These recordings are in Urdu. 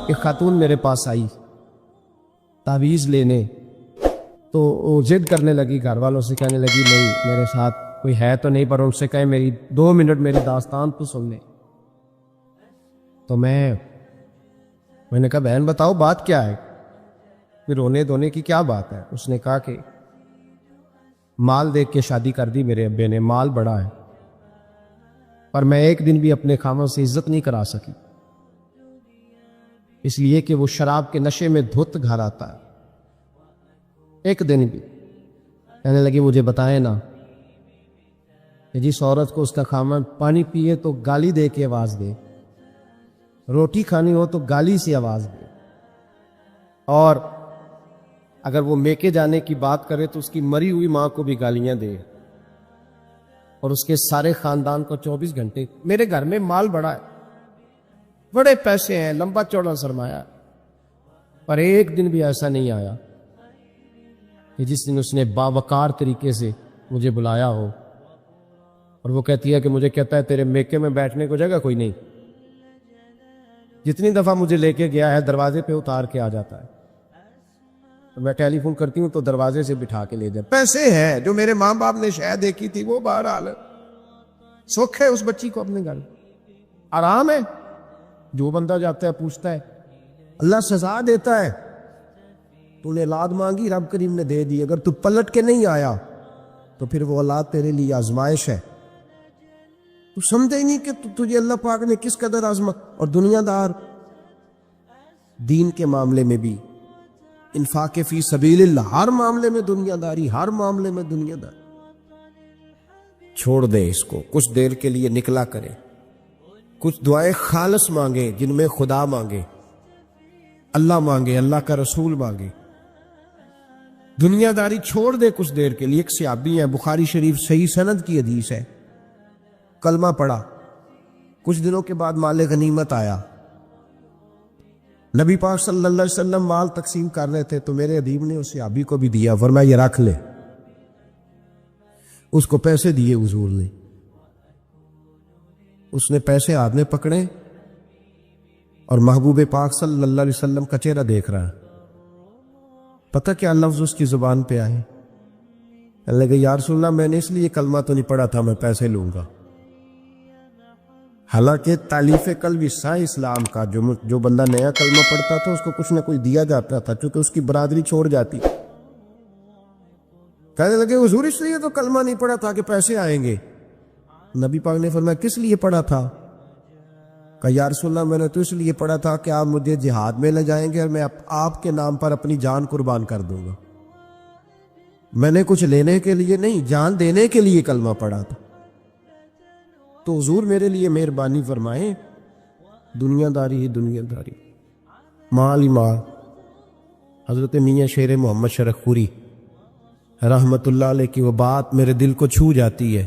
ایک خاتون میرے پاس آئی تعویذ لینے، تو وہ ضد کرنے لگی، گھر والوں سے کہنے لگی نہیں میرے ساتھ کوئی ہے تو نہیں، پر ان سے کہیں میری 2 منٹ میری داستان تو سن لے۔ تو میں نے کہا بہن بتاؤ بات کیا ہے، پھر رونے دھونے کی کیا بات ہے؟ اس نے کہا کہ مال دیکھ کے شادی کر دی میرے ابے نے، مال بڑا ہے، پر میں ایک دن بھی اپنے خاوند سے عزت نہیں کرا سکی، اس لیے کہ وہ شراب کے نشے میں دھت گھر آتا ہے۔ ایک دن بھی کہنے لگی مجھے بتائیں نا کہ جس عورت کو اس کا خاوند پانی پیے تو گالی دے کے آواز دے، روٹی کھانی ہو تو گالی سے آواز دے، اور اگر وہ میکے جانے کی بات کرے تو اس کی مری ہوئی ماں کو بھی گالیاں دے، اور اس کے سارے خاندان کو 24 گھنٹے۔ میرے گھر میں مال بڑا ہے، بڑے پیسے ہیں، لمبا چوڑا سرمایہ، پر ایک دن بھی ایسا نہیں آیا کہ جس دن اس نے باوقار طریقے سے مجھے بلایا ہو۔ اور وہ کہتی ہے کہ مجھے کہتا ہے تیرے میکے میں بیٹھنے کو جگہ کوئی نہیں، جتنی دفعہ مجھے لے کے گیا ہے دروازے پہ اتار کے آ جاتا ہے، تو میں ٹیلی فون کرتی ہوں تو دروازے سے بٹھا کے لے جائے۔ پیسے ہیں، جو میرے ماں باپ نے شاید دیکھی تھی وہ بہرحال سکھ ہے اس بچی کو اپنے گھر، آرام ہے۔ جو بندہ جاتا ہے پوچھتا ہے، اللہ سزا دیتا ہے، تو نے اولاد مانگی رب کریم نے دے دی، اگر تو پلٹ کے نہیں آیا تو پھر وہ اولاد تیرے لیے آزمائش ہے۔ تو سمجھے ہی نہیں کہ تجھے اللہ پاک نے کس قدر آزما۔ اور دنیا دار دین کے معاملے میں بھی، انفاق فی سبیل اللہ، ہر معاملے میں دنیا داری، ہر معاملے میں دنیا داری۔ چھوڑ دے اس کو، کچھ دیر کے لیے نکلا کرے، کچھ دعائیں خالص مانگے جن میں خدا مانگے، اللہ مانگے، اللہ کا رسول مانگے۔ دنیا داری چھوڑ دے کچھ دیر کے لیے۔ ایک صحابی ہے، بخاری شریف صحیح سند کی حدیث ہے، کلمہ پڑھا، کچھ دنوں کے بعد مال غنیمت آیا، نبی پاک صلی اللہ علیہ وسلم مال تقسیم کر رہے تھے تو میرے ادیب نے اس صحابی کو بھی دیا، فرمایا یہ رکھ لے۔ اس کو پیسے دیے حضور نے، اس نے پیسے ہاتھ میں پکڑے اور محبوب پاک صلی اللہ علیہ وسلم کا چہرہ دیکھ رہا ہے۔ پتہ کیا لفظ اس کی زبان پہ آئے؟ کہنے لگے یا رسول اللہ میں نے اس لیے کلمہ تو نہیں پڑھا تھا میں پیسے لوں گا۔ حالانکہ تالیف قلب حصہ اسلام کا، جو بندہ نیا کلمہ پڑھتا تھا اس کو کچھ نہ کچھ دیا جاتا تھا، چونکہ اس کی برادری چھوڑ جاتی۔ کہنے لگے حضور اس لیے تو کلمہ نہیں پڑھا تھا کہ پیسے آئیں گے۔ نبی پاک نے فرمایا کس لیے پڑھا تھا؟ کہا یا رسول اللہ میں نے تو اس لیے پڑھا تھا کہ آپ مجھے جہاد میں لے جائیں گے اور میں آپ کے نام پر اپنی جان قربان کر دوں گا۔ میں نے کچھ لینے کے لیے نہیں، جان دینے کے لیے کلمہ پڑھا تھا۔ تو حضور میرے لیے مہربانی فرمائیں، دنیا داری ہی دنیا داری، مال ہی مال۔ حضرت میاں شیر محمد شرف پوری رحمت اللہ علیہ کی وہ بات میرے دل کو چھو جاتی ہے۔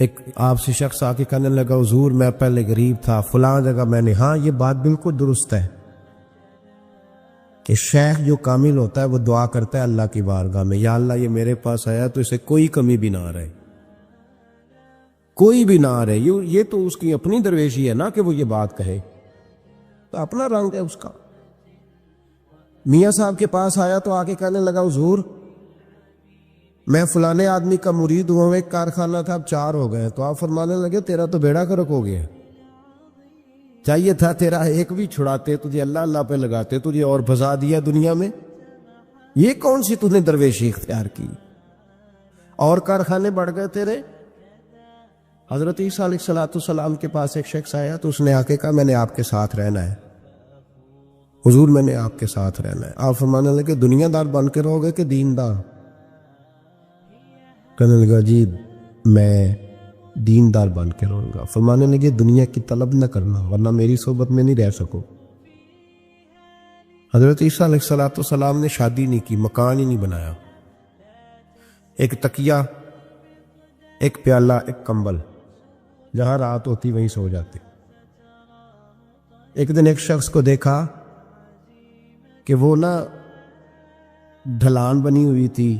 ایک آپ سے شخص آ کے کہنے لگا حضور میں پہلے غریب تھا فلاں جگہ میں نے، ہاں یہ بات بالکل درست ہے کہ شیخ جو کامل ہوتا ہے وہ دعا کرتا ہے اللہ کی بارگاہ میں، یا اللہ یہ میرے پاس آیا تو اسے کوئی کمی بھی نہ رہے، کوئی بھی نہ رہے۔ یہ تو اس کی اپنی درویشی ہے نا کہ وہ یہ بات کہے، تو اپنا رنگ ہے اس کا۔ میاں صاحب کے پاس آیا تو آ کے کہنے لگا حضور میں فلانے آدمی کا مرید ہوا، ایک کارخانہ تھا اب 4 ہو گئے۔ تو آپ فرمانے لگے تیرا تو بیڑا غرق ہو گیا، چاہیے تھا تیرا ایک بھی چھڑاتے، تجھے اللہ اللہ پہ لگاتے، تجھے اور بھسا دیا دنیا میں۔ یہ کون سی تُو نے درویشی اختیار کی؟ اور کارخانے بڑھ گئے تیرے۔ حضرت عیسیٰ علیہ السلام کے پاس ایک شخص آیا تو اس نے آ کے کہا میں نے آپ کے ساتھ رہنا ہے حضور، میں نے آپ کے ساتھ رہنا ہے۔ آپ فرمانے لگے دنیا دار بن کے رہو گے کہ دیندار؟ کہنے لگا جی میں دیندار بن کے رہوں گا۔ فرمانے لگے دنیا کی طلب نہ کرنا ورنہ میری صحبت میں نہیں رہ سکو۔ حضرت عیسیٰ علیہ السلام نے شادی نہیں کی، مکان ہی نہیں بنایا، ایک تکیہ، ایک پیالہ، ایک کمبل، جہاں رات ہوتی وہیں سو جاتے۔ ایک دن ایک شخص کو دیکھا کہ وہ ڈھلان بنی ہوئی تھی،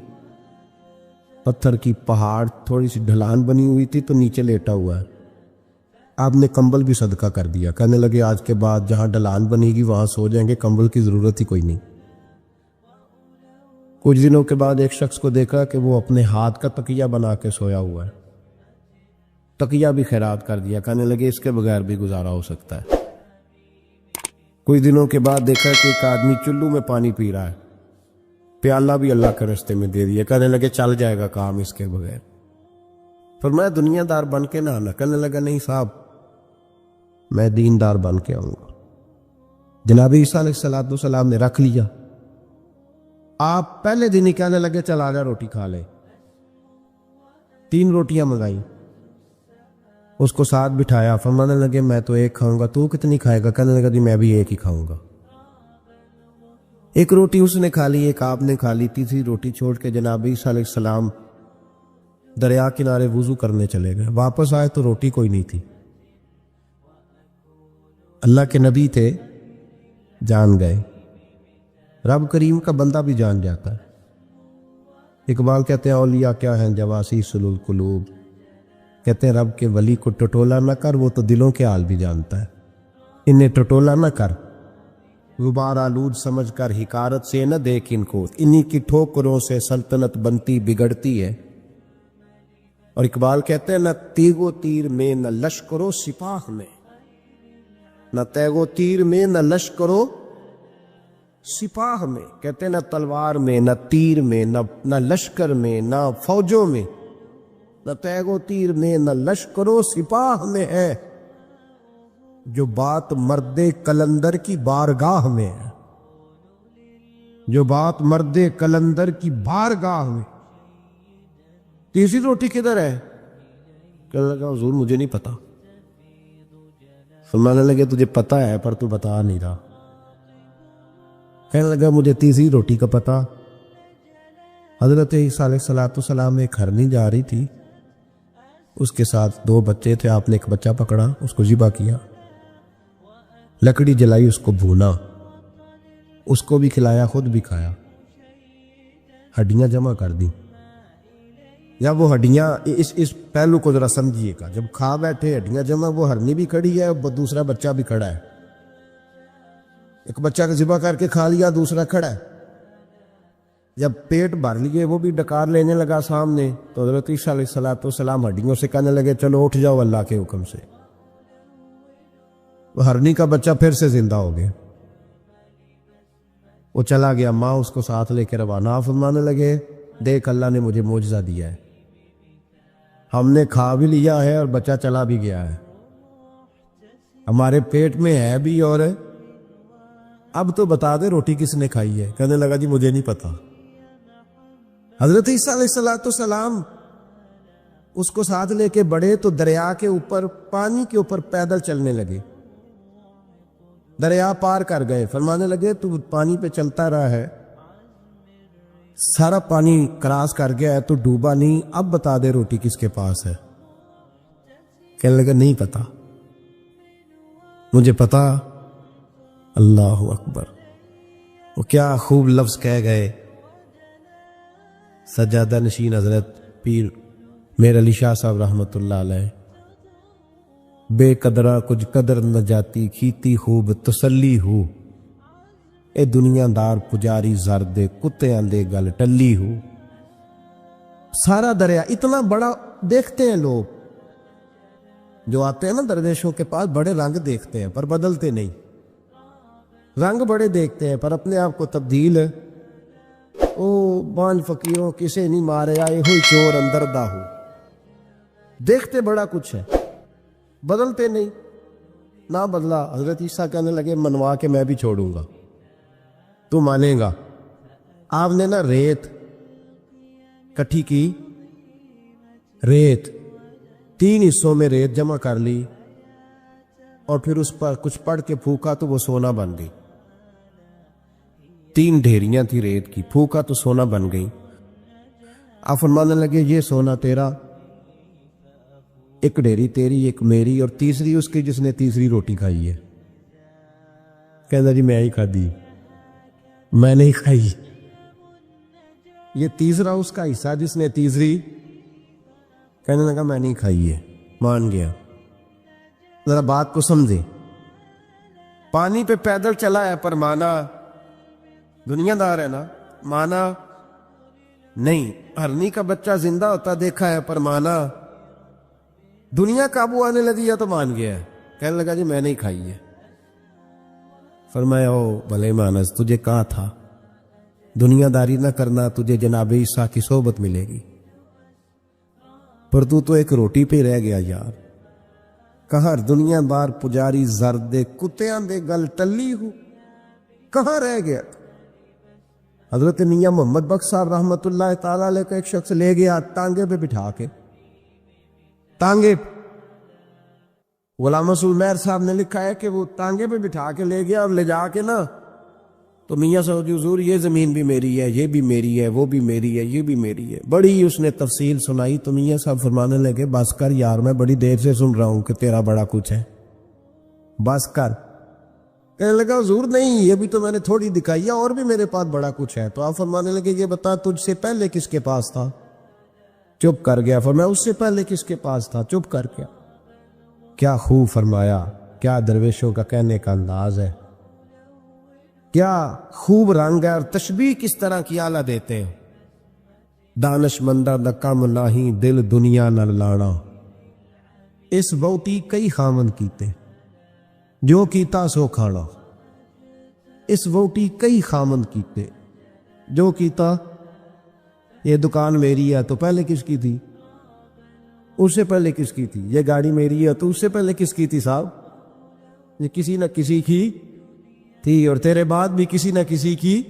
پتھر کی پہاڑ، تھوڑی سی ڈھلان بنی ہوئی تھی تو نیچے لیٹا ہوا ہے۔ آپ نے کمبل بھی صدقہ کر دیا. کہنے لگے آج کے بعد جہاں ڈلان بنے گی وہاں سو جائیں گے, کمبل کی ضرورت ہی کوئی نہیں. کچھ دنوں کے بعد ایک شخص کو دیکھا کہ وہ اپنے ہاتھ کا تکیہ بنا کے سویا ہوا ہے. تکیہ بھی خیرات کر دیا. کہنے لگے اس کے بغیر بھی گزارا ہو سکتا ہے. کچھ دنوں کے بعد دیکھا کہ ایک آدمی چلو میں پانی پی رہا ہے, پیالہ بھی اللہ کے رستے میں دے دیا. کہنے لگے چل جائے گا کام اس کے بغیر. فرمایا دنیا دار بن کے نہ آنا. کہنے لگا نہیں صاحب میں دیندار بن کے آؤں گا. جناب عیسیٰ علیہ السلام نے رکھ لیا. آپ پہلے دن ہی کہنے لگے چل آ جا روٹی کھا لے. 3 روٹیاں منگائیں, اس کو ساتھ بٹھایا. فرمانے لگے میں تو ایک کھاؤں گا, تو کتنی کھائے گا؟ کہنے لگا جی میں بھی ایک ہی کھاؤں گا. ایک روٹی اس نے کھا لی, ایک آپ نے کھا لی. تیسری روٹی چھوڑ کے جناب عیسیٰ علیہ السلام دریا کنارے وضو کرنے چلے گئے. واپس آئے تو روٹی کوئی نہیں تھی. اللہ کے نبی تھے, جان گئے. رب کریم کا بندہ بھی جان جاتا ہے. اقبال کہتے ہیں اولیاء کیا ہیں جواسیس القلوب. کہتے ہیں رب کے ولی کو ٹٹولا نہ کر, وہ تو دلوں کے حال بھی جانتا ہے. انہیں ٹٹولا نہ کر, غبار آلود سمجھ کر حکارت سے نہ دیکھ ان کو. انہی کی ٹھوکروں سے سلطنت بنتی بگڑتی ہے. اور اقبال کہتے ہیں نہ تیگ و تیر میں نہ لشکرو سپاہ میں, نہ تیگ و تیر میں نہ لشکرو سپاہ میں. کہتے ہیں نہ تلوار میں نہ تیر میں نہ لشکر میں نہ فوجوں میں, نہ تیگ و تیر میں نہ لشکر و سپاہ میں ہے جو بات مرد کلندر کی بارگاہ میں ہے. جو بات مرد کلندر کی بارگاہ میں. تیسری روٹی کدھر ہے؟ کہنے لگا حضور مجھے نہیں پتا. فرمانے لگے تجھے پتا ہے پر تو بتا نہیں رہا. کہنے لگا مجھے تیسری روٹی کا پتا. حضرت عیسیٰ علیہ السلام ایک ہرنی جا رہی تھی, اس کے ساتھ 2 بچے تھے. آپ نے ایک بچہ پکڑا, اس کو ذبح کیا, لکڑی جلائی, اس کو بھونا, اس کو بھی کھلایا, خود بھی کھایا. ہڈیاں جمع کر دی. یا وہ ہڈیاں اس پہلو کو ذرا سمجھیے گا. جب کھا بیٹھے ہڈیاں جمع, وہ ہرنی بھی کھڑی ہے, دوسرا بچہ بھی کھڑا ہے. ایک بچہ کا ذبح کر کے کھا لیا, دوسرا کھڑا ہے. جب پیٹ بھر لیے, وہ بھی ڈکار لینے لگا سامنے, تو حضرت عیسیٰ علیہ السلام ہڈیوں سے کہنے لگے چلو اٹھ جاؤ اللہ کے حکم سے. وہ ہرنی کا بچہ پھر سے زندہ ہو گیا. وہ چلا گیا, ماں اس کو ساتھ لے کے روانہ. فرمانے لگے دیکھ اللہ نے مجھے معجزہ دیا ہے, ہم نے کھا بھی لیا ہے اور بچہ چلا بھی گیا ہے, ہمارے پیٹ میں ہے بھی, اور اب تو بتا دے روٹی کس نے کھائی ہے. کہنے لگا جی مجھے نہیں پتا. حضرت عیسیٰ علیہ السلام اس کو ساتھ لے کے بڑھے تو دریا کے اوپر, پانی کے اوپر پیدل چلنے لگے. دریا پار کر گئے. فرمانے لگے تو پانی پہ چلتا رہا ہے, سارا پانی کراس کر گیا ہے, تو ڈوبا نہیں, اب بتا دے روٹی کس کے پاس ہے. کہنے لگا نہیں پتا. مجھے پتا. اللہ اکبر. وہ کیا خوب لفظ کہہ گئے سجادہ نشین حضرت پیر میر علی شاہ صاحب رحمت اللہ علیہ. بے قدرہ کچھ قدر نہ جاتی, کھیتی خوب تسلی ہو, اے دنیا دار پجاری زرد کتے اندے گل ٹلی ہو. سارا دریا اتنا بڑا دیکھتے ہیں لوگ جو آتے ہیں نا درویشوں کے پاس, بڑے رنگ دیکھتے ہیں پر بدلتے نہیں. رنگ بڑے دیکھتے ہیں پر اپنے آپ کو تبدیل, او بانج فقیروں کسے نہیں مارے آئے ہوئی چور اندر دا ہو. دیکھتے بڑا کچھ ہے, بدلتے نہیں. نہ بدلا. حضرت عیسیٰ کہنے لگے منوا کے میں بھی چھوڑوں گا, تو مانے گا. آپ نے نا ریت کٹھی کی, ریت 3 حصوں میں ریت جمع کر لی, اور پھر اس پر کچھ پڑھ کے پھونکا تو وہ سونا بن گئی. 3 ڈھیریاں تھی ریت کی, پھونکا تو سونا بن گئی. آپ فرمانے لگے یہ سونا تیرا, ایک ڈھیری تیری, ایک میری, اور تیسری اس کی جس نے تیسری روٹی کھائی ہے. کہنا جی میں ہی کھا دی, میں نہیں کھائی. یہ تیسرا اس کا حصہ جس نے تیسری, کہنے لگا میں نہیں کھائی ہے, مان گیا. ذرا بات کو سمجھے. پانی پہ پیدل چلا ہے پر مانا دنیا دار ہے نا، مانا نہیں. ہرنی کا بچہ زندہ ہوتا دیکھا ہے پر مانا دنیا قابو آنے لگی ہے تو مان گیا ہے. کہنے لگا جی میں نہیں کھائی ہے. فرمایا او بھلے مانس، تجھے کہا تھا دنیا داری نہ کرنا، تجھے جناب عیسیٰ کی صحبت ملے گی، پر تو ایک روٹی پہ رہ گیا یار. کہاں دنیا دار پجاری زردے کتیاں دے گل ٹلی ہو، کہاں رہ گیا. حضرت میاں محمد بخش صاحب رحمت اللہ تعالی علیہ کا ایک شخص لے گیا تانگے پہ بٹھا کے. تانگے غلام رسول مہر صاحب نے لکھا ہے کہ وہ تانگے پہ بٹھا کے لے گیا، اور لے جا کے نا تو میاں صاحب حضور یہ زمین بھی میری ہے، یہ بھی میری ہے، وہ بھی میری ہے، یہ بھی میری ہے. بڑی اس نے تفصیل سنائی تو میاں صاحب فرمانے لگے بس کر یار، میں بڑی دیر سے سن رہا ہوں کہ تیرا بڑا کچھ ہے، بس کر. کہنے لگا حضور نہیں، یہ بھی تو میں نے تھوڑی دکھائی ہے، اور بھی میرے پاس بڑا کچھ ہے. تو آپ فرمانے لگے یہ بتا تجھ سے پہلے کس کے پاس تھا؟ چپ کر گیا. فرمایا اس سے پہلے کس کے پاس تھا؟ چپ کر گیا. کیا خوب فرمایا، کیا درویشوں کا کہنے کا انداز ہے، کیا خوب رنگ ہے، اور تشبیہ کس طرح کی اعلیٰ دیتے ہیں. دانش مندہ دا کم نہیں، دل دنیا نہ لانا، اس بوٹی کئی خامن کیتے، جو کیتا سو کھانا. اس بوٹی کئی خامن کیتے، جو کیتا. یہ دکان میری ہے تو پہلے کس کی تھی؟ اس سے پہلے کس کی تھی. یہ گاڑی میری ہے تو اس سے پہلے کس کی تھی صاحب؟ یہ کسی نہ کسی کی تھی، اور تیرے بعد بھی کسی نہ کسی کی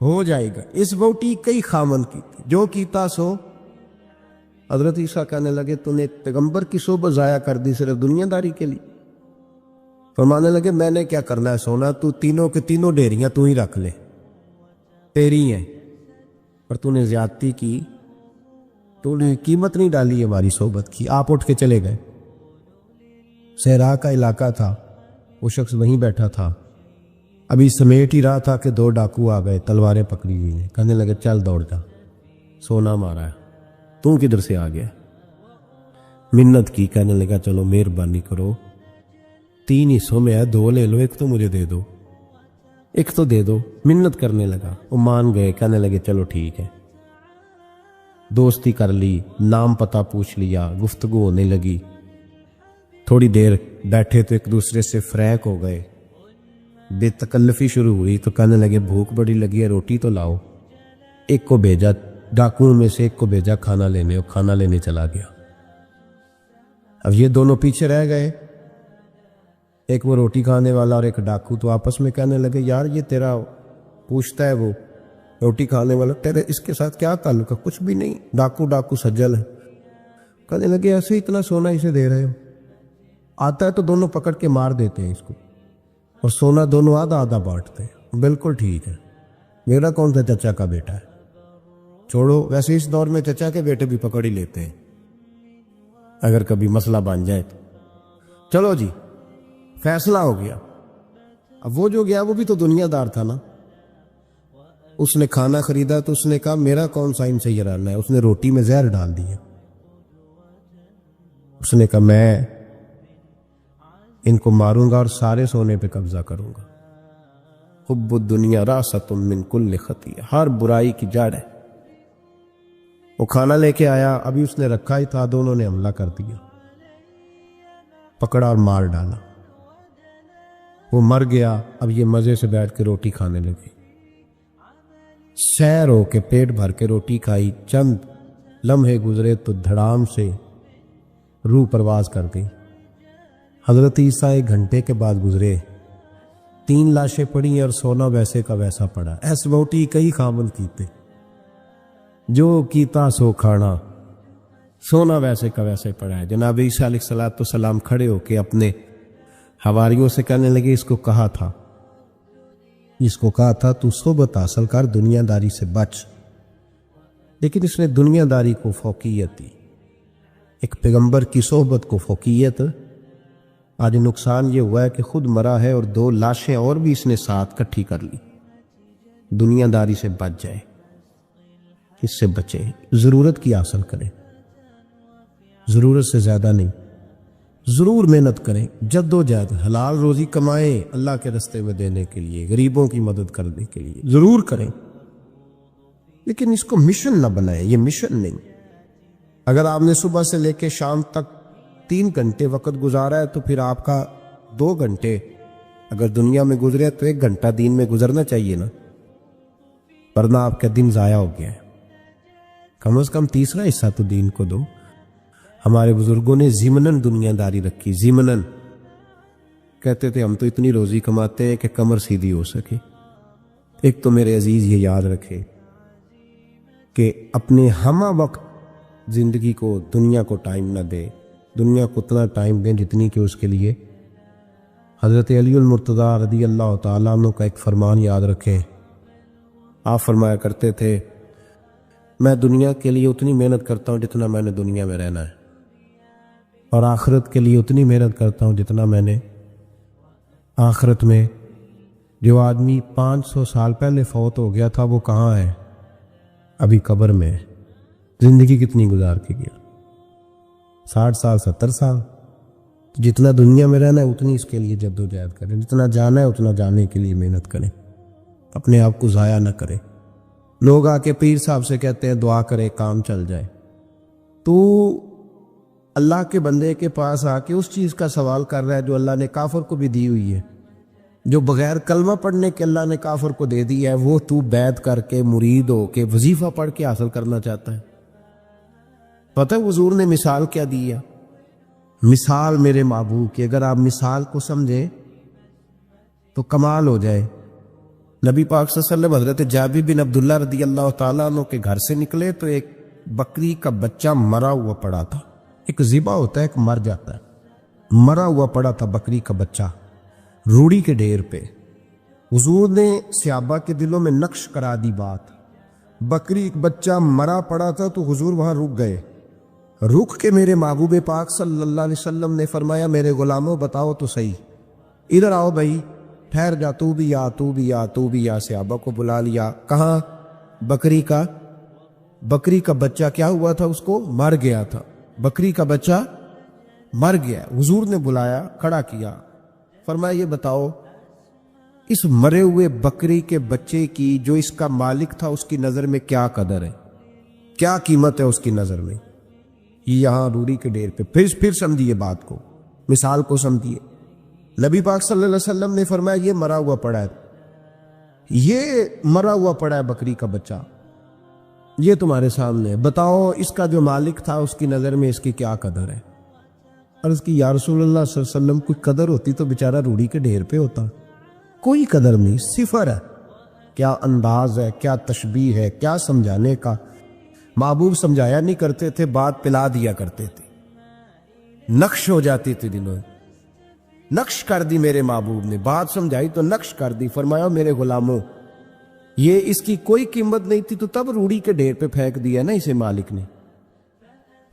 ہو جائے گا. اس بوٹی کئی خامن کی تھی، جو کیتا سو. حضرت عیسیٰ کہنے لگے تو نے پیغمبر کی صحبت ضائع کر دی صرف دنیا داری کے لیے. فرمانے لگے میں نے کیا کرنا ہے سونا، تو تینوں کے تینوں ڈیریاں تو ہی رکھ لے، تیری ہیں. پر تو نے زیادتی کی، تو نے قیمت نہیں ڈالی ہماری صحبت کی. آپ اٹھ کے چلے گئے. صحرا کا علاقہ تھا، وہ شخص وہیں بیٹھا تھا، ابھی سمیٹ ہی رہا تھا کہ دو ڈاکو آ گئے، تلواریں پکڑی ہوئی ہیں. کہنے لگے چل دوڑ جا، سونا مارا ہے، تو کدھر سے آ گیا؟ منت کی. کہنے لگا چلو مہربانی کرو، 3 حصوں میں ہے، 2 لے لو، ایک تو مجھے دے دو، ایک تو دے دو. منت کرنے لگا، وہ مان گئے. کہنے لگے چلو ٹھیک ہے. دوستی کر لی، نام پتہ پوچھ لیا، گفتگو ہونے لگی. تھوڑی دیر بیٹھے تو ایک دوسرے سے فریق ہو گئے، بے تکلفی شروع ہوئی. تو کہنے لگے بھوک بڑی لگی ہے، روٹی تو لاؤ. ایک کو بھیجا، ڈاکوؤں میں سے ایک کو بھیجا کھانا لینے، اور کھانا لینے چلا گیا. اب یہ دونوں پیچھے رہ گئے، ایک وہ روٹی کھانے والا اور ایک ڈاکو. تو آپس میں کہنے لگے یار یہ تیرا پوچھتا ہے وہ روٹی کھانے والا، تیرے اس کے ساتھ کیا تعلق ہے؟ کچھ بھی نہیں، ڈاکو سجل ہے. کہنے لگے ایسے ہی اتنا سونا اسے دے رہے ہو؟ آتا ہے تو دونوں پکڑ کے مار دیتے ہیں اس کو، اور سونا دونوں آدھا آدھا بانٹتے ہیں. بالکل ٹھیک ہے، میرا کون سا چچا کا بیٹا ہے، چھوڑو. ویسے اس دور میں چچا کے بیٹے بھی پکڑ ہی لیتے ہیں اگر کبھی مسئلہ بن جائے تو. چلو جی فیصلہ ہو گیا. اب وہ جو گیا وہ بھی تو دنیا دار تھا نا. اس نے کھانا خریدا تو اس نے کہا میرا کون سا ان سے یہ رہنا ہے. اس نے روٹی میں زہر ڈال دیا. اس نے کہا میں ان کو ماروں گا اور سارے سونے پہ قبضہ کروں گا. حب الدنیا راست من کل خطیہ، ہر برائی کی جڑ ہے. وہ کھانا لے کے آیا، ابھی اس نے رکھا ہی تھا، دونوں نے حملہ کر دیا، پکڑا اور مار ڈالا. وہ مر گیا. اب یہ مزے سے بیٹھ کے روٹی کھانے لگے. سیر ہو کے پیٹ بھر کے روٹی کھائی. چند لمحے گزرے تو دھڑام سے روح پرواز کر گئی. حضرت عیسیٰ 1 گھنٹے کے بعد گزرے. 3 لاشیں پڑی اور سونا ویسے کا ویسا پڑا. ایس بوٹی کئی خامن کیتے، جو کیتا سو کھانا. سونا ویسے کا ویسے پڑا ہے. جناب عیسیٰ علیہ السلام کھڑے ہو کے اپنے حواریوں سے کہنے لگے اس کو کہا تھا تو صحبت حاصل کر، دنیا داری سے بچ. لیکن اس نے دنیا داری کو فوقیت دی، ایک پیغمبر کی صحبت کو فوقیت. آج نقصان یہ ہوا ہے کہ خود مرا ہے اور 2 لاشیں اور بھی اس نے ساتھ کٹھی کر لی. دنیا داری سے بچ جائے، اس سے بچے، ضرورت کی حاصل کرے، ضرورت سے زیادہ نہیں، ضرور محنت کریں، جد و جہد، حلال روزی کمائیں اللہ کے راستے میں دینے کے لیے، غریبوں کی مدد کرنے کے لیے ضرور کریں، لیکن اس کو مشن نہ بنائیں۔ یہ مشن نہیں۔ اگر آپ نے صبح سے لے کے شام تک 3 گھنٹے وقت گزارا ہے تو پھر آپ کا 2 گھنٹے اگر دنیا میں گزرے تو 1 گھنٹہ دین میں گزرنا چاہیے نا، ورنہ آپ کا دن ضائع ہو گیا ہے۔ کم از کم تیسرا حصہ تو دین کو دو۔ ہمارے بزرگوں نے ضمناً دنیا داری رکھی، ضمناً کہتے تھے ہم تو اتنی روزی کماتے ہیں کہ کمر سیدھی ہو سکے۔ ایک تو میرے عزیز یہ یاد رکھے کہ اپنے ہمہ وقت زندگی کو، دنیا کو ٹائم نہ دے، دنیا کو اتنا ٹائم دیں جتنی کہ اس کے لیے۔ حضرت علی المرتضیٰ رضی اللہ تعالیٰ عنہ کا ایک فرمان یاد رکھیں۔ آپ فرمایا کرتے تھے میں دنیا کے لیے اتنی محنت کرتا ہوں جتنا میں نے دنیا میں رہنا ہے، اور آخرت کے لیے اتنی محنت کرتا ہوں جتنا میں نے آخرت میں۔ جو آدمی 500 سال پہلے فوت ہو گیا تھا وہ کہاں ہے؟ ابھی قبر میں ہے۔ زندگی کتنی گزار کے گیا؟ 60 سال 70 سال۔ جتنا دنیا میں رہنا ہے اتنی اس کے لیے جد و جہد کریں، جتنا جانا ہے اتنا جانے کے لیے محنت کریں، اپنے آپ کو ضائع نہ کریں۔ لوگ آ کے پیر صاحب سے کہتے ہیں دعا کرے کام چل جائے، تو اللہ کے بندے کے پاس آ کے اس چیز کا سوال کر رہا ہے جو اللہ نے کافر کو بھی دی ہوئی ہے، جو بغیر کلمہ پڑھنے کے اللہ نے کافر کو دے دی ہے، وہ تو بیعت کر کے مرید ہو کے وظیفہ پڑھ کے حاصل کرنا چاہتا ہے۔ پتہ ہے حضور نے مثال کیا دی ہے؟ مثال میرے محبوب کی، اگر آپ مثال کو سمجھیں تو کمال ہو جائے۔ نبی پاک صلی اللہ علیہ وسلم حضرت جابر بن عبداللہ رضی اللہ تعالیٰ عنہ کے گھر سے نکلے تو ایک بکری کا بچہ مرا ہوا پڑا تھا۔ ایک ذبح ہوتا ہے، ایک مر جاتا ہے، مرا ہوا پڑا تھا بکری کا بچہ روڑی کے ڈھیر پہ۔ حضور نے صحابہ کے دلوں میں نقش کرا دی بات، بکری ایک بچہ مرا پڑا تھا تو حضور وہاں رک گئے۔ رک کے میرے محبوب پاک صلی اللہ علیہ وسلم نے فرمایا میرے غلاموں بتاؤ تو صحیح، ادھر آؤ بھائی، ٹھہر جا، تو بھی آ، تو بھی آ، تو بھی آ۔ صحابہ کو بلا لیا۔ کہاں؟ بکری کا بچہ کیا ہوا تھا؟ اس کو مر گیا تھا، بکری کا بچہ مر گیا۔ حضور نے بلایا، کھڑا کیا، فرمایا یہ بتاؤ اس مرے ہوئے بکری کے بچے کی جو اس کا مالک تھا اس کی نظر میں کیا قدر ہے، کیا قیمت ہے اس کی نظر میں؟ یہاں روڑی کے ڈھیر پہ پھر سمجھیے بات کو، مثال کو سمجھیے۔ نبی پاک صلی اللہ علیہ وسلم نے فرمایا یہ مرا ہوا پڑا ہے، یہ مرا ہوا پڑا ہے بکری کا بچہ، یہ تمہارے سامنے ہے، بتاؤ اس کا جو مالک تھا اس کی نظر میں اس کی کیا قدر ہے؟ عرض کی یا رسول اللہ صلی اللہ علیہ وسلم کوئی قدر ہوتی تو بیچارہ روڑی کے ڈھیر پہ ہوتا، کوئی قدر نہیں، صفر ہے۔ کیا انداز ہے، کیا تشبیہ ہے، کیا سمجھانے کا۔ محبوب سمجھایا نہیں کرتے تھے، بات پلا دیا کرتے تھے، نقش ہو جاتی تھی دلوں میں۔ نقش کر دی میرے محبوب نے، بات سمجھائی تو نقش کر دی۔ فرمایا میرے غلاموں یہ اس کی کوئی قیمت نہیں تھی تو تب روڑی کے ڈھیر پہ پھینک دیا نا اسے مالک نے۔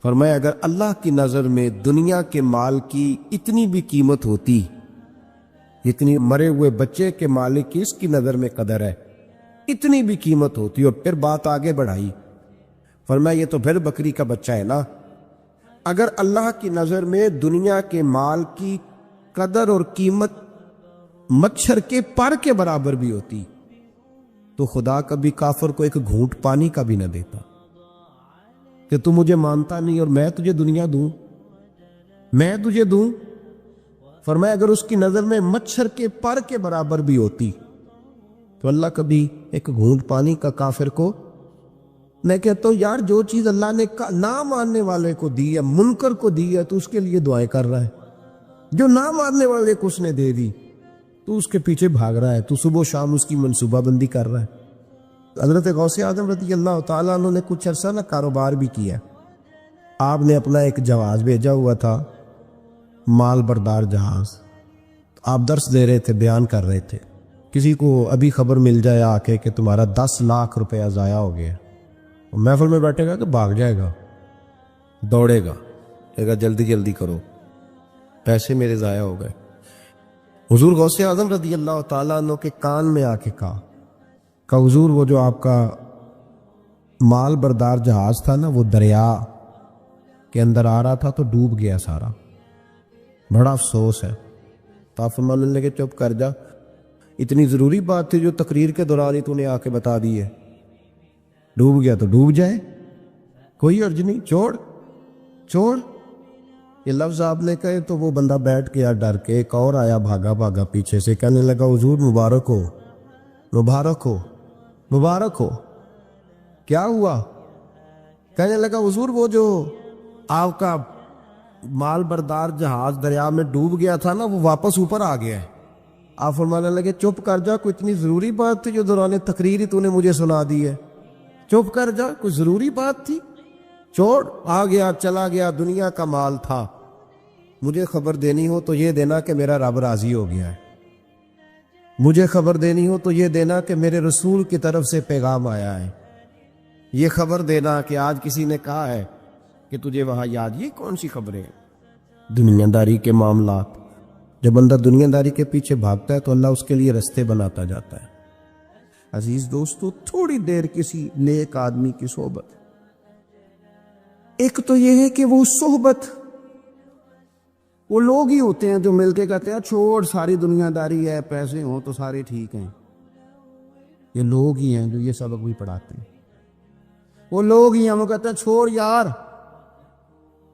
فرمایا اگر اللہ کی نظر میں دنیا کے مال کی اتنی بھی قیمت ہوتی جتنی مرے ہوئے بچے کے مالک کی اس کی نظر میں قدر ہے، اتنی بھی قیمت ہوتی، اور پھر بات آگے بڑھائی، فرمایا یہ تو پھر بکری کا بچہ ہے نا۔ اگر اللہ کی نظر میں دنیا کے مال کی قدر اور قیمت مچھر کے پر کے برابر بھی ہوتی تو خدا کبھی کافر کو ایک گھونٹ پانی کا بھی نہ دیتا کہ تو مجھے مانتا نہیں اور میں تجھے دنیا دوں، میں تجھے دوں۔ فرمایا اگر اس کی نظر میں مچھر کے پر کے برابر بھی ہوتی تو اللہ کبھی ایک گھونٹ پانی کا کافر کو۔ میں کہتا ہوں یار جو چیز اللہ نے نہ ماننے والے کو دی ہے، منکر کو دی ہے، تو اس کے لیے دعائیں کر رہا ہے۔ جو نہ ماننے والے کو اس نے دے دی تو اس کے پیچھے بھاگ رہا ہے، تو صبح و شام اس کی منصوبہ بندی کر رہا ہے۔ حضرت غوث اعظم رضی اللہ تعالیٰ عنہ نے کچھ عرصہ نہ کاروبار بھی کیا۔ آپ نے اپنا ایک جہاز بھیجا ہوا تھا، مال بردار جہاز، آپ درس دے رہے تھے، بیان کر رہے تھے، کسی کو ابھی خبر مل جائے آ کے کہ تمہارا 10 لاکھ روپیہ ضائع ہو گیا، وہ محفل میں بیٹھے گا کہ بھاگ جائے گا، دوڑے گا، کہے گا جلدی جلدی کرو، پیسے میرے ضائع ہو گئے۔ حضور غوث اعظم رضی اللہ تعالیٰ عنہ کے کان میں آ کے کہا کہ حضور وہ جو آپ کا مال بردار جہاز تھا نا وہ دریا کے اندر آ رہا تھا تو ڈوب گیا سارا، بڑا افسوس ہے۔ تو آپ فرمانے لگے چپ کر جا، اتنی ضروری بات تھی جو تقریر کے دوران ہی تو نے آ کے بتا دی ہے، ڈوب گیا تو ڈوب جائے، کوئی عرض نہیں، چھوڑ۔ یہ لفظ آپ نے کہے تو وہ بندہ بیٹھ گیا ڈر کے، ایک اور آیا بھاگا بھاگا پیچھے سے، کہنے لگا حضور مبارک ہو، مبارک ہو، مبارک ہو۔ کیا ہوا؟ کہنے لگا حضور وہ جو آپ کا مال بردار جہاز دریا میں ڈوب گیا تھا نا، وہ واپس اوپر آ گیا ہے۔ آپ فرمانے لگے چپ کر جا، کوئی اتنی ضروری بات تھی جو دوران تقریر ہی تو نے مجھے سنا دی ہے، چپ کر جا، کوئی ضروری بات تھی، چھوڑ۔ آ گیا چلا گیا، دنیا کا مال تھا، مجھے خبر دینی ہو تو یہ دینا کہ میرا رب راضی ہو گیا ہے، مجھے خبر دینی ہو تو یہ دینا کہ میرے رسول کی طرف سے پیغام آیا ہے، یہ خبر دینا کہ آج کسی نے کہا ہے کہ تجھے وہاں یاد۔ یہ کون سی خبریں ہیں؟ دنیا داری کے معاملات۔ جب بندہ دنیا داری کے پیچھے بھاگتا ہے تو اللہ اس کے لیے رستے بناتا جاتا ہے۔ عزیز دوستو، تھوڑی دیر کسی نیک آدمی کی صحبت، ایک تو یہ ہے کہ وہ صحبت، وہ لوگ ہی ہوتے ہیں جو مل کے کہتے ہیں چھوڑ ساری دنیا داری ہے، پیسے ہوں تو سارے ٹھیک ہیں۔ یہ لوگ ہی ہیں جو یہ سبق بھی پڑھاتے ہیں، وہ لوگ ہی ہیں وہ کہتے ہیں چھوڑ یار،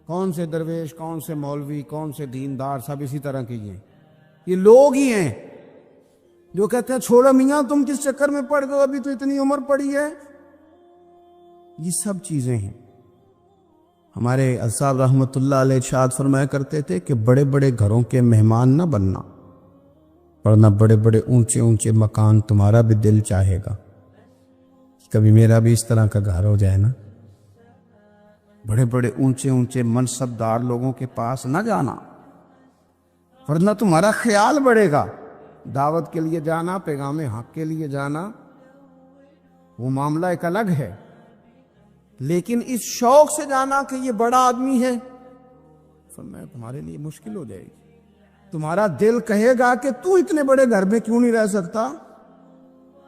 کون سے درویش، کون سے مولوی، کون سے دیندار، سب اسی طرح کے ہیں۔ یہ لوگ ہی ہیں جو کہتے ہیں چھوڑو میاں تم کس چکر میں پڑ گئے، ابھی تو اتنی عمر پڑی ہے۔ یہ سب چیزیں ہیں۔ ہمارے صاحب رحمۃ اللہ علیہ ارشاد فرمایا کرتے تھے کہ بڑے بڑے گھروں کے مہمان نہ بننا، ورنہ بڑے بڑے اونچے اونچے مکان تمہارا بھی دل چاہے گا، کبھی میرا بھی اس طرح کا گھر ہو جائے نا۔ بڑے بڑے اونچے اونچے منصب دار لوگوں کے پاس نہ جانا، ورنہ تمہارا خیال بڑھے گا۔ دعوت کے لیے جانا، پیغام حق کے لیے جانا، وہ معاملہ ایک الگ ہے، لیکن اس شوق سے جانا کہ یہ بڑا آدمی ہے، فرمایا تمہارے لیے مشکل ہو جائے گی۔ تمہارا دل کہے گا کہ تو اتنے بڑے گھر میں کیوں نہیں رہ سکتا۔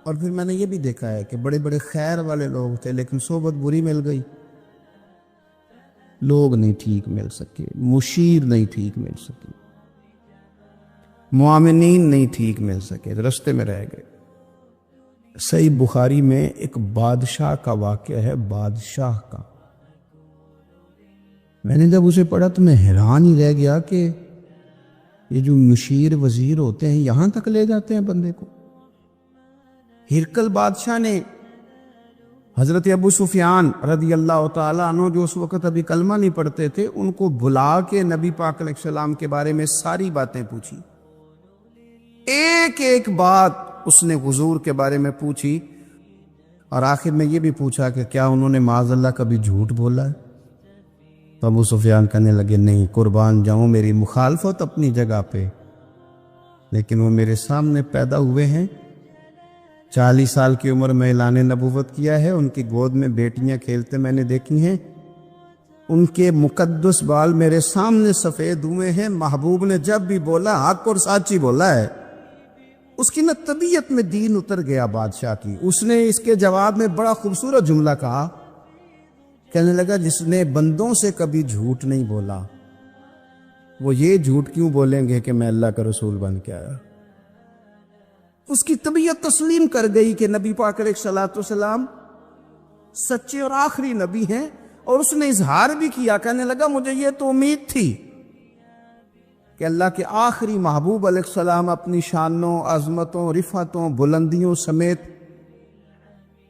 اور پھر میں نے یہ بھی دیکھا ہے کہ بڑے بڑے خیر والے لوگ تھے لیکن صحبت بری مل گئی، لوگ نہیں ٹھیک مل سکے، مشیر نہیں ٹھیک مل سکے، معاونین نہیں ٹھیک مل سکے، رستے میں رہ گئے۔ صحیح بخاری میں ایک بادشاہ کا واقعہ ہے، بادشاہ کا۔ میں نے جب اسے پڑھا تو میں حیران ہی رہ گیا کہ یہ جو مشیر وزیر ہوتے ہیں یہاں تک لے جاتے ہیں بندے کو۔ ہرقل بادشاہ نے حضرت ابو سفیان رضی اللہ تعالیٰ عنہ، جو اس وقت ابھی کلمہ نہیں پڑھتے تھے، ان کو بلا کے نبی پاک علیہ السلام کے بارے میں ساری باتیں پوچھی، ایک ایک بات اس نے حضور کے بارے میں پوچھی، اور آخر میں یہ بھی پوچھا کہ کیا انہوں نے معاذ اللہ کبھی جھوٹ بولا ہے؟ تو ابو سفیان کہنے لگے نہیں، قربان جاؤں میری مخالفت اپنی جگہ پہ، لیکن وہ میرے سامنے پیدا ہوئے ہیں، 40 سال کی عمر میں اعلان نبوت کیا ہے، ان کی گود میں بیٹیاں کھیلتے میں نے دیکھی ہیں، ان کے مقدس بال میرے سامنے سفید ہوئے ہیں، محبوب نے جب بھی بولا حق اور سچی بولا ہے۔ اس کی نہ طبیعت میں دین اتر گیا بادشاہ کی۔ اس نے اس کے جواب میں بڑا خوبصورت جملہ کہا، کہنے لگا جس نے بندوں سے کبھی جھوٹ نہیں بولا وہ یہ جھوٹ کیوں بولیں گے کہ میں اللہ کا رسول بن کے آیا۔ اس کی طبیعت تسلیم کر گئی کہ نبی پاک علیہ السلام سچے اور آخری نبی ہیں، اور اس نے اظہار بھی کیا، کہنے لگا مجھے یہ تو امید تھی کہ اللہ کے آخری محبوب علیہ السلام اپنی شانوں، عظمتوں، رفعتوں، بلندیوں سمیت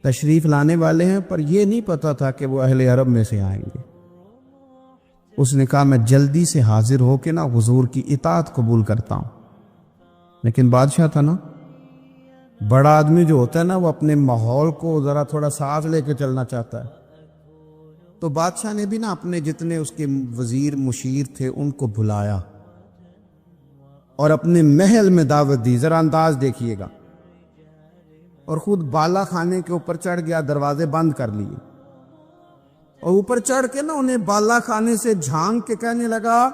تشریف لانے والے ہیں، پر یہ نہیں پتا تھا کہ وہ اہل عرب میں سے آئیں گے۔ اس نے کہا میں جلدی سے حاضر ہو کے نا حضور کی اطاعت قبول کرتا ہوں، لیکن بادشاہ تھا نا، بڑا آدمی جو ہوتا ہے نا وہ اپنے ماحول کو ذرا تھوڑا ساتھ لے کے چلنا چاہتا ہے، تو بادشاہ نے بھی نا اپنے جتنے اس کے وزیر مشیر تھے ان کو بلایا اور اپنے محل میں دعوت دی۔ ذرا انداز دیکھیے گا، اور خود بالا خانے کے اوپر چڑھ گیا، دروازے بند کر لیے، اور اوپر چڑھ کے نا انہیں بالا خانے سے جھانک کے کہنے لگا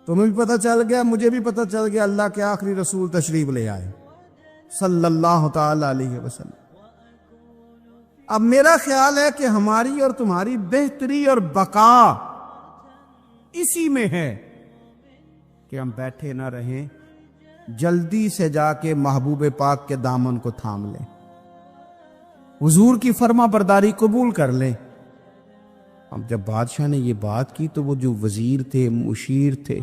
تمہیں بھی پتہ چل گیا، مجھے بھی پتہ چل گیا، اللہ کے آخری رسول تشریف لے آئے صلی اللہ تعالی علیہ وسلم۔ اب میرا خیال ہے کہ ہماری اور تمہاری بہتری اور بقا اسی میں ہے کہ ہم بیٹھے نہ رہیں، جلدی سے جا کے محبوب پاک کے دامن کو تھام لیں، حضور کی فرما برداری قبول کر لیں۔ اب جب بادشاہ نے یہ بات کی تو وہ جو وزیر تھے، مشیر تھے،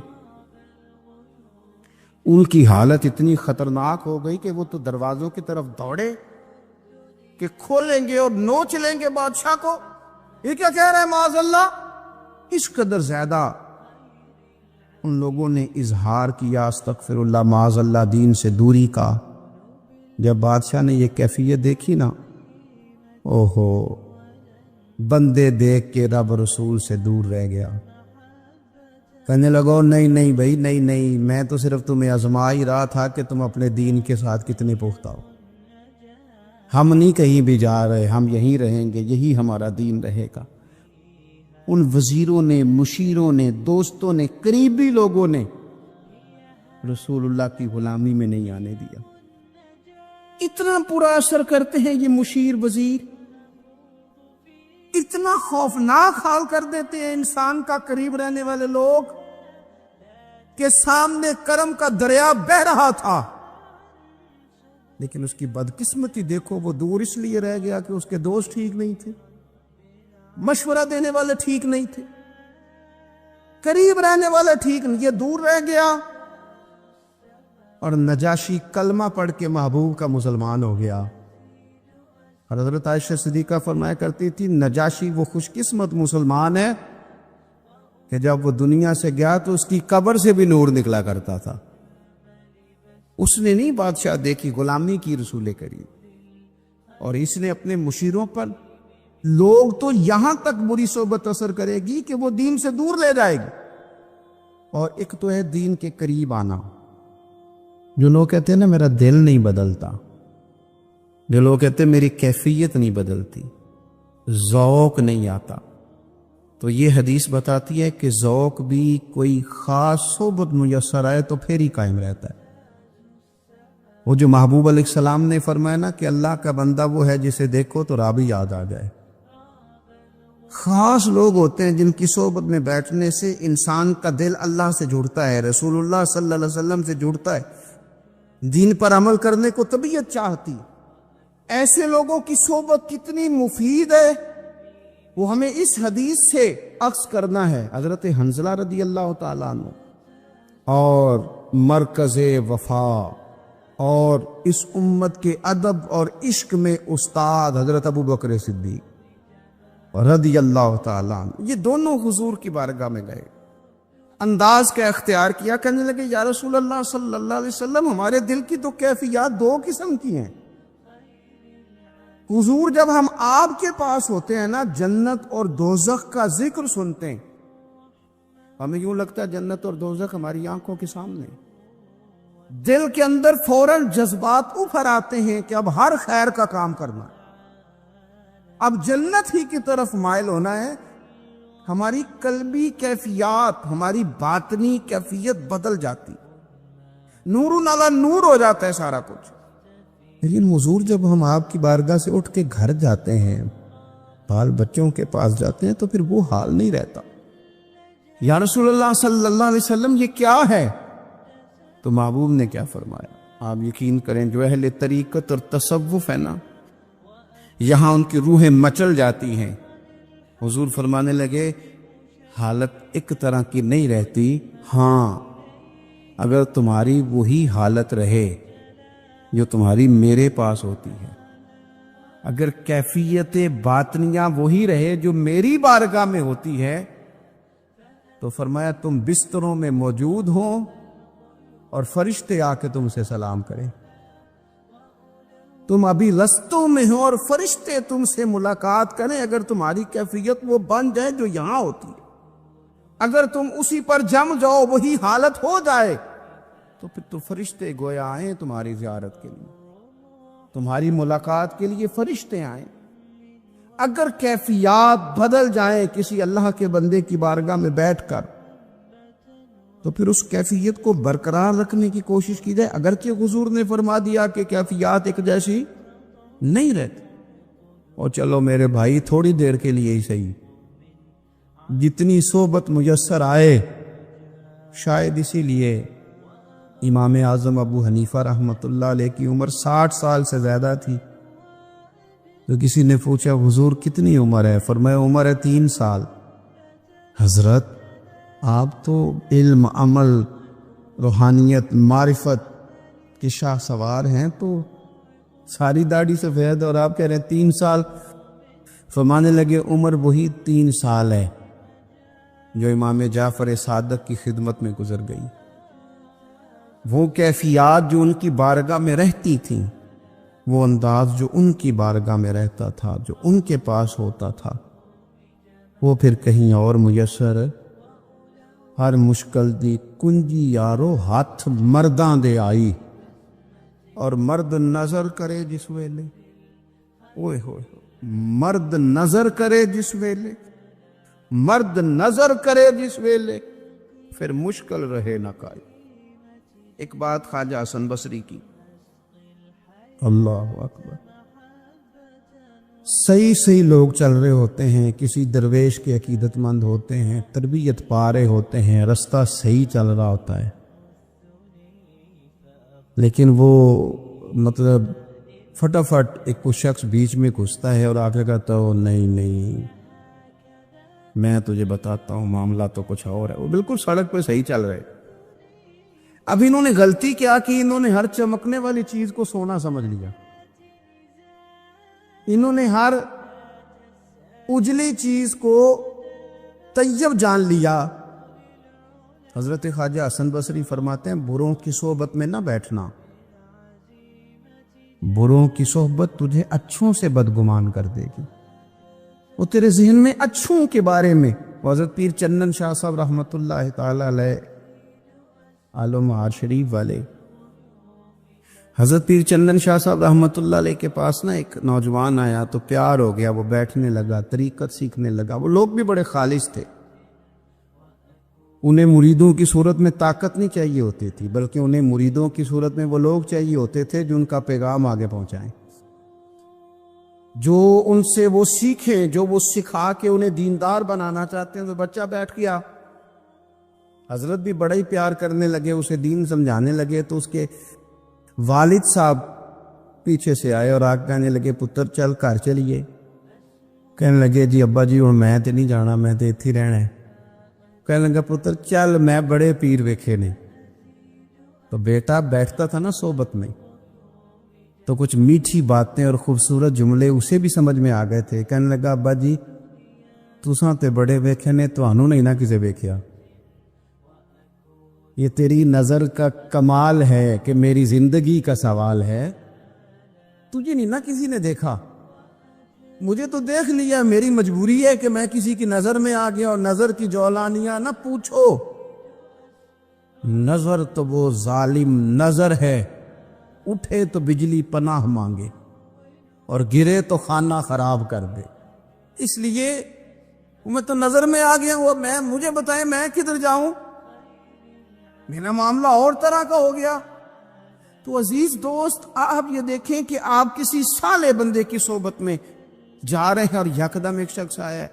ان کی حالت اتنی خطرناک ہو گئی کہ وہ تو دروازوں کی طرف دوڑے کہ کھولیں گے اور نوچ لیں گے بادشاہ کو۔ یہ کیا کہہ رہے ہیں معاذ اللہ؟ اس قدر زیادہ ان لوگوں نے اظہار کیا استغفر اللہ معاذ اللہ دین سے دوری کا۔ جب بادشاہ نے یہ کیفیت دیکھی نا، اوہو، بندے دیکھ کے رب رسول سے دور رہ گیا، کہنے لگو نہیں نہیں بھائی، نہیں، میں تو صرف تمہیں آزما ہی رہا تھا کہ تم اپنے دین کے ساتھ کتنے پختہ ہو۔ ہم نہیں کہیں بھی جا رہے، ہم یہیں رہیں گے، یہی ہمارا دین رہے گا۔ ان وزیروں نے، مشیروں نے، دوستوں نے، قریبی لوگوں نے رسول اللہ کی غلامی میں نہیں آنے دیا۔ اتنا برا اثر کرتے ہیں یہ مشیر وزیر، اتنا خوفناک حال کر دیتے ہیں انسان کا قریب رہنے والے لوگ کہ سامنے کرم کا دریا بہہ رہا تھا، لیکن اس کی بدقسمتی دیکھو، وہ دور اس لیے رہ گیا کہ اس کے دوست ٹھیک نہیں تھے، مشورہ دینے والے ٹھیک نہیں تھے، قریب رہنے والے ٹھیک نہیں، یہ دور رہ گیا۔ اور نجاشی کلمہ پڑھ کے محبوب کا مسلمان ہو گیا۔ حضرت عائشہ صدیقہ فرمایا کرتی تھی، نجاشی وہ خوش قسمت مسلمان ہے کہ جب وہ دنیا سے گیا تو اس کی قبر سے بھی نور نکلا کرتا تھا۔ اس نے نہیں بادشاہ دیکھی، غلامی کی رسول کریم، اور اس نے اپنے مشیروں پر، لوگ تو یہاں تک بری صحبت اثر کرے گی کہ وہ دین سے دور لے جائے گی۔ اور ایک تو ہے دین کے قریب آنا، جو لوگ کہتے ہیں نا میرا دل نہیں بدلتا، جو لوگ کہتے ہیں میری کیفیت نہیں بدلتی، ذوق نہیں آتا، تو یہ حدیث بتاتی ہے کہ ذوق بھی کوئی خاص صحبت میسر آئے تو پھر ہی قائم رہتا ہے۔ وہ جو محبوب علیہ السلام نے فرمایا نا کہ اللہ کا بندہ وہ ہے جسے دیکھو تو رب ہی یاد آ جائے۔ خاص لوگ ہوتے ہیں جن کی صحبت میں بیٹھنے سے انسان کا دل اللہ سے جڑتا ہے، رسول اللہ صلی اللہ علیہ وسلم سے جڑتا ہے، دین پر عمل کرنے کو طبیعت چاہتی ہے۔ ایسے لوگوں کی صحبت کتنی مفید ہے وہ ہمیں اس حدیث سے عکس کرنا ہے۔ حضرت حنظلہ رضی اللہ تعالیٰ عنہ اور مرکز وفا اور اس امت کے ادب اور عشق میں استاد حضرت ابو بکر صدیق رضی اللہ تعالیٰ عنہ، یہ دونوں حضور کی بارگاہ میں گئے، انداز کا اختیار کیا، کہنے لگے یا رسول اللہ صلی اللہ علیہ وسلم، ہمارے دل کی تو کیفیات دو قسم کی ہیں۔ حضور جب ہم آپ کے پاس ہوتے ہیں نا، جنت اور دوزخ کا ذکر سنتے ہیں، ہمیں یوں لگتا ہے جنت اور دوزخ ہماری آنکھوں کے سامنے، دل کے اندر فوراً جذبات ابھر آتے ہیں کہ اب ہر خیر کا کام کرنا ہے، اب جنت ہی کی طرف مائل ہونا ہے۔ ہماری قلبی کیفیات، ہماری باطنی کیفیت بدل جاتی، نور نالا نور ہو جاتا ہے سارا کچھ۔ لیکن حضور جب ہم آپ کی بارگاہ سے اٹھ کے گھر جاتے ہیں، بال بچوں کے پاس جاتے ہیں، تو پھر وہ حال نہیں رہتا۔ یا رسول اللہ صلی اللہ علیہ وسلم یہ کیا ہے؟ تو محبوب نے کیا فرمایا؟ آپ یقین کریں جو اہل طریقت اور تصوف ہے نا، یہاں ان کی روحیں مچل جاتی ہیں۔ حضور فرمانے لگے حالت ایک طرح کی نہیں رہتی، ہاں اگر تمہاری وہی حالت رہے جو تمہاری میرے پاس ہوتی ہے، اگر کیفیت باطنیہ وہی رہے جو میری بارگاہ میں ہوتی ہے، تو فرمایا تم بستروں میں موجود ہوں اور فرشتے آ کے تم سے سلام کریں، تم ابھی رستوں میں ہو اور فرشتے تم سے ملاقات کریں، اگر تمہاری کیفیت وہ بن جائے جو یہاں ہوتی ہے، اگر تم اسی پر جم جاؤ، وہی حالت ہو جائے، تو پھر تو فرشتے گویا آئیں تمہاری زیارت کے لیے، تمہاری ملاقات کے لیے فرشتے آئیں۔ اگر کیفیات بدل جائیں کسی اللہ کے بندے کی بارگاہ میں بیٹھ کر، تو پھر اس کیفیت کو برقرار رکھنے کی کوشش کی جائے، اگرچہ حضور نے فرما دیا کہ کیفیات ایک جیسی نہیں رہتی، اور چلو میرے بھائی تھوڑی دیر کے لیے ہی صحیح، جتنی صحبت میسر آئے، شاید اسی لیے امام اعظم ابو حنیفہ رحمۃ اللہ علیہ کی عمر 60 سال سے زیادہ تھی. تو کسی نے پوچھا حضور کتنی عمر ہے؟ فرمایا عمر ہے 3 سال. حضرت آپ تو علم، عمل، روحانیت، معرفت کے شاہ سوار ہیں، تو ساری داڑھی سفید اور آپ کہہ رہے ہیں 3 سال. فرمانے لگے عمر وہی 3 سال ہے جو امام جعفر صادق کی خدمت میں گزر گئی. وہ کیفیات جو ان کی بارگاہ میں رہتی تھیں، وہ انداز جو ان کی بارگاہ میں رہتا تھا، جو ان کے پاس ہوتا تھا، وہ پھر کہیں اور میسر. ہر مشکل دی کنجی یارو ہاتھ مرداں دے آئی، اور مرد نظر کرے جس ویلے، اوئے ہوئے مرد نظر کرے جس ویلے، مرد نظر کرے جس ویلے، پھر مشکل رہے نہ کائی. ایک بات خواجہ حسن بصری کی، اللہ اکبر، صحیح لوگ چل رہے ہوتے ہیں، کسی درویش کے عقیدت مند ہوتے ہیں، تربیت پا رہے ہوتے ہیں، رستہ صحیح چل رہا ہوتا ہے، لیکن وہ مطلب فٹافٹ ایک کوئی شخص بیچ میں گھستا ہے اور آ کے کہتا ہو نہیں میں تجھے بتاتا ہوں معاملہ تو کچھ اور ہے. وہ بالکل سڑک پہ صحیح چل رہے. اب انہوں نے غلطی کیا کی؟ انہوں نے ہر چمکنے والی چیز کو سونا سمجھ لیا. انہوں نے ہر اجلی چیز کو طیب جان لیا. حضرت خواجہ حسن بصری فرماتے ہیں بروں کی صحبت میں نہ بیٹھنا، بروں کی صحبت تجھے اچھوں سے بدگمان کر دے گی. وہ تیرے ذہن میں اچھوں کے بارے میں. حضرت پیر چندن شاہ صاحب رحمۃ اللہ تعالی علیہ عالم آر شریف والے، حضرت پیر چندن شاہ صاحب رحمۃ اللہ علیہ کے پاس نا ایک نوجوان آیا تو پیار ہو گیا. وہ بیٹھنے لگا، طریقت سیکھنے لگا. وہ لوگ بھی بڑے خالص تھے. انہیں مریدوں کی صورت میں طاقت نہیں چاہیے ہوتی تھی، بلکہ انہیں مریدوں کی صورت میں وہ لوگ چاہیے ہوتے تھے جو ان کا پیغام آگے پہنچائیں، جو ان سے وہ سیکھیں، جو وہ سکھا کے انہیں دیندار بنانا چاہتے ہیں. تو بچہ بیٹھ گیا. حضرت بھی بڑا ہی پیار کرنے لگے، اسے دین سمجھانے لگے. تو اس کے والد صاحب پیچھے سے آئے اور آگ کہنے لگے پتر چل گھر چلیے. کہنے لگے جی ابا جی ہوں میں تے نہیں جانا، میں تے اتھی رہنا ہے. کہنے لگا پتر چل میں بڑے پیر ویکھے نے. تو بیٹا بیٹھتا تھا نا صحبت میں، تو کچھ میٹھی باتیں اور خوبصورت جملے اسے بھی سمجھ میں آ گئے تھے. کہنے لگا ابا جی تساں تے بڑے ویکھے نے، تانوں نہیں نہ کسے ویکھیا. یہ تیری نظر کا کمال ہے کہ میری زندگی کا سوال ہے، تجھے نہیں نہ کسی نے دیکھا، مجھے تو دیکھ لیا. میری مجبوری ہے کہ میں کسی کی نظر میں آ گیا. اور نظر کی جولانیاں نہ پوچھو، نظر تو وہ ظالم نظر ہے، اٹھے تو بجلی پناہ مانگے اور گرے تو خانہ خراب کر دے. اس لیے میں تو نظر میں آ گیا ہوں. میں مجھے بتائیں میں کدھر جاؤں؟ میرا معاملہ اور طرح کا ہو گیا. تو عزیز دوست آپ یہ دیکھیں کہ آپ کسی صالح بندے کی صحبت میں جا رہے ہیں اور یکدم ایک شخص آیا ہے،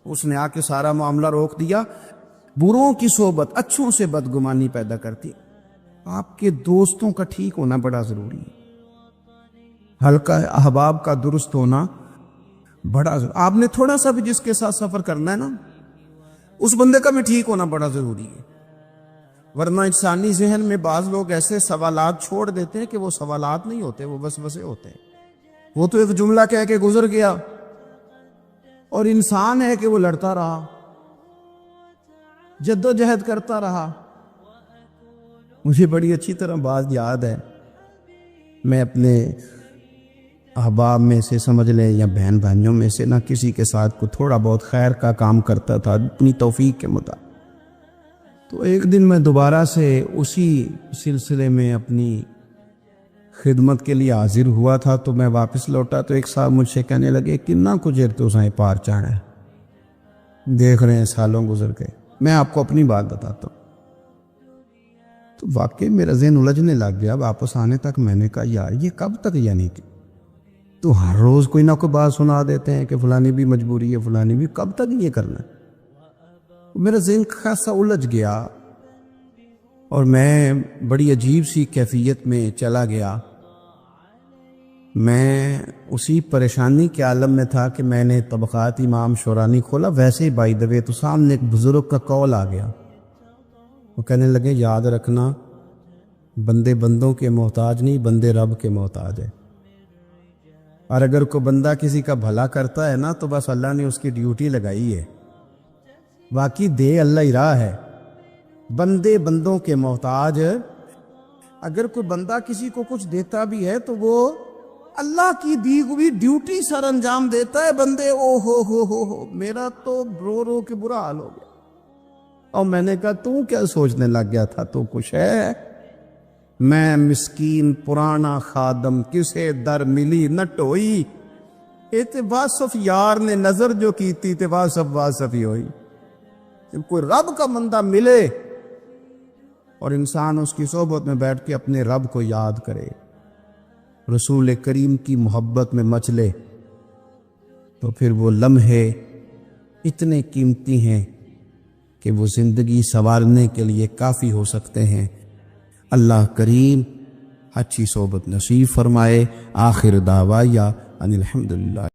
اس نے آ کے سارا معاملہ روک دیا. بروں کی صحبت اچھوں سے بدگمانی پیدا کرتی. آپ کے دوستوں کا ٹھیک ہونا بڑا ضروری ہے، حلقہ احباب کا درست ہونا بڑا ضروری. آپ نے تھوڑا سا بھی جس کے ساتھ سفر کرنا ہے نا، اس بندے کا بھی ٹھیک ہونا بڑا ضروری ہے. ورنہ انسانی ذہن میں بعض لوگ ایسے سوالات چھوڑ دیتے ہیں کہ وہ سوالات نہیں ہوتے، وہ وسوسے ہوتے ہیں. وہ تو ایک جملہ کہہ کے گزر گیا، اور انسان ہے کہ وہ لڑتا رہا، جد و جہد کرتا رہا. مجھے بڑی اچھی طرح بات یاد ہے، میں اپنے احباب میں سے سمجھ لیں یا بہن بھائیوں میں سے نہ کسی کے ساتھ کو تھوڑا بہت خیر کا کام کرتا تھا اپنی توفیق کے مطابق. تو ایک دن میں دوبارہ سے اسی سلسلے میں اپنی خدمت کے لیے حاضر ہوا تھا. تو میں واپس لوٹا تو ایک صاحب مجھ سے کہنے لگے کتنا کچھ تو سائیں پار چاڑا ہے، دیکھ رہے ہیں سالوں گزر گئے. میں آپ کو اپنی بات بتاتا ہوں. تو واقعی میرا ذہن الجھنے لگ گیا. واپس آنے تک میں نے کہا یار یہ کب تک، یعنی کہ تو ہر روز کوئی نہ کوئی بات سنا دیتے ہیں کہ فلانی بھی مجبوری ہے، فلانی بھی، کب تک یہ کرنا ہے؟ میرا ذہن خاصا الجھ گیا. اور میں بڑی عجیب سی کیفیت میں چلا گیا. میں اسی پریشانی کے عالم میں تھا کہ میں نے طبقات امام شورانی کھولا. ویسے ہی بائی دا وے تو سامنے ایک بزرگ کا کال آ گیا. وہ کہنے لگے یاد رکھنا بندے بندوں کے محتاج نہیں، بندے رب کے محتاج ہے. اور اگر کوئی بندہ کسی کا بھلا کرتا ہے نا تو بس اللہ نے اس کی ڈیوٹی لگائی ہے، باقی دے اللہ ہی راہ ہے. بندے بندوں کے محتاج. اگر کوئی بندہ کسی کو کچھ دیتا بھی ہے تو وہ اللہ کی دی ہوئی ڈیوٹی سر انجام دیتا ہے. بندے او ہو میرا تو رو رو کے برا حال ہو گیا. اور میں نے کہا تو کیا سوچنے لگ گیا تھا؟ تو کچھ ہے؟ میں مسکین پرانا خادم کسے در ملی نہ ٹوئی. واصف یار نے نظر جو کی تھی تے واصف ہی ہوئی. جب کوئی رب کا بندہ ملے اور انسان اس کی صحبت میں بیٹھ کے اپنے رب کو یاد کرے، رسول کریم کی محبت میں مچلے، تو پھر وہ لمحے اتنے قیمتی ہیں کہ وہ زندگی سنوارنے کے لیے کافی ہو سکتے ہیں. اللہ کریم اچھی صحبت نصیب فرمائے. آخر دعوایا ان الحمدللہ.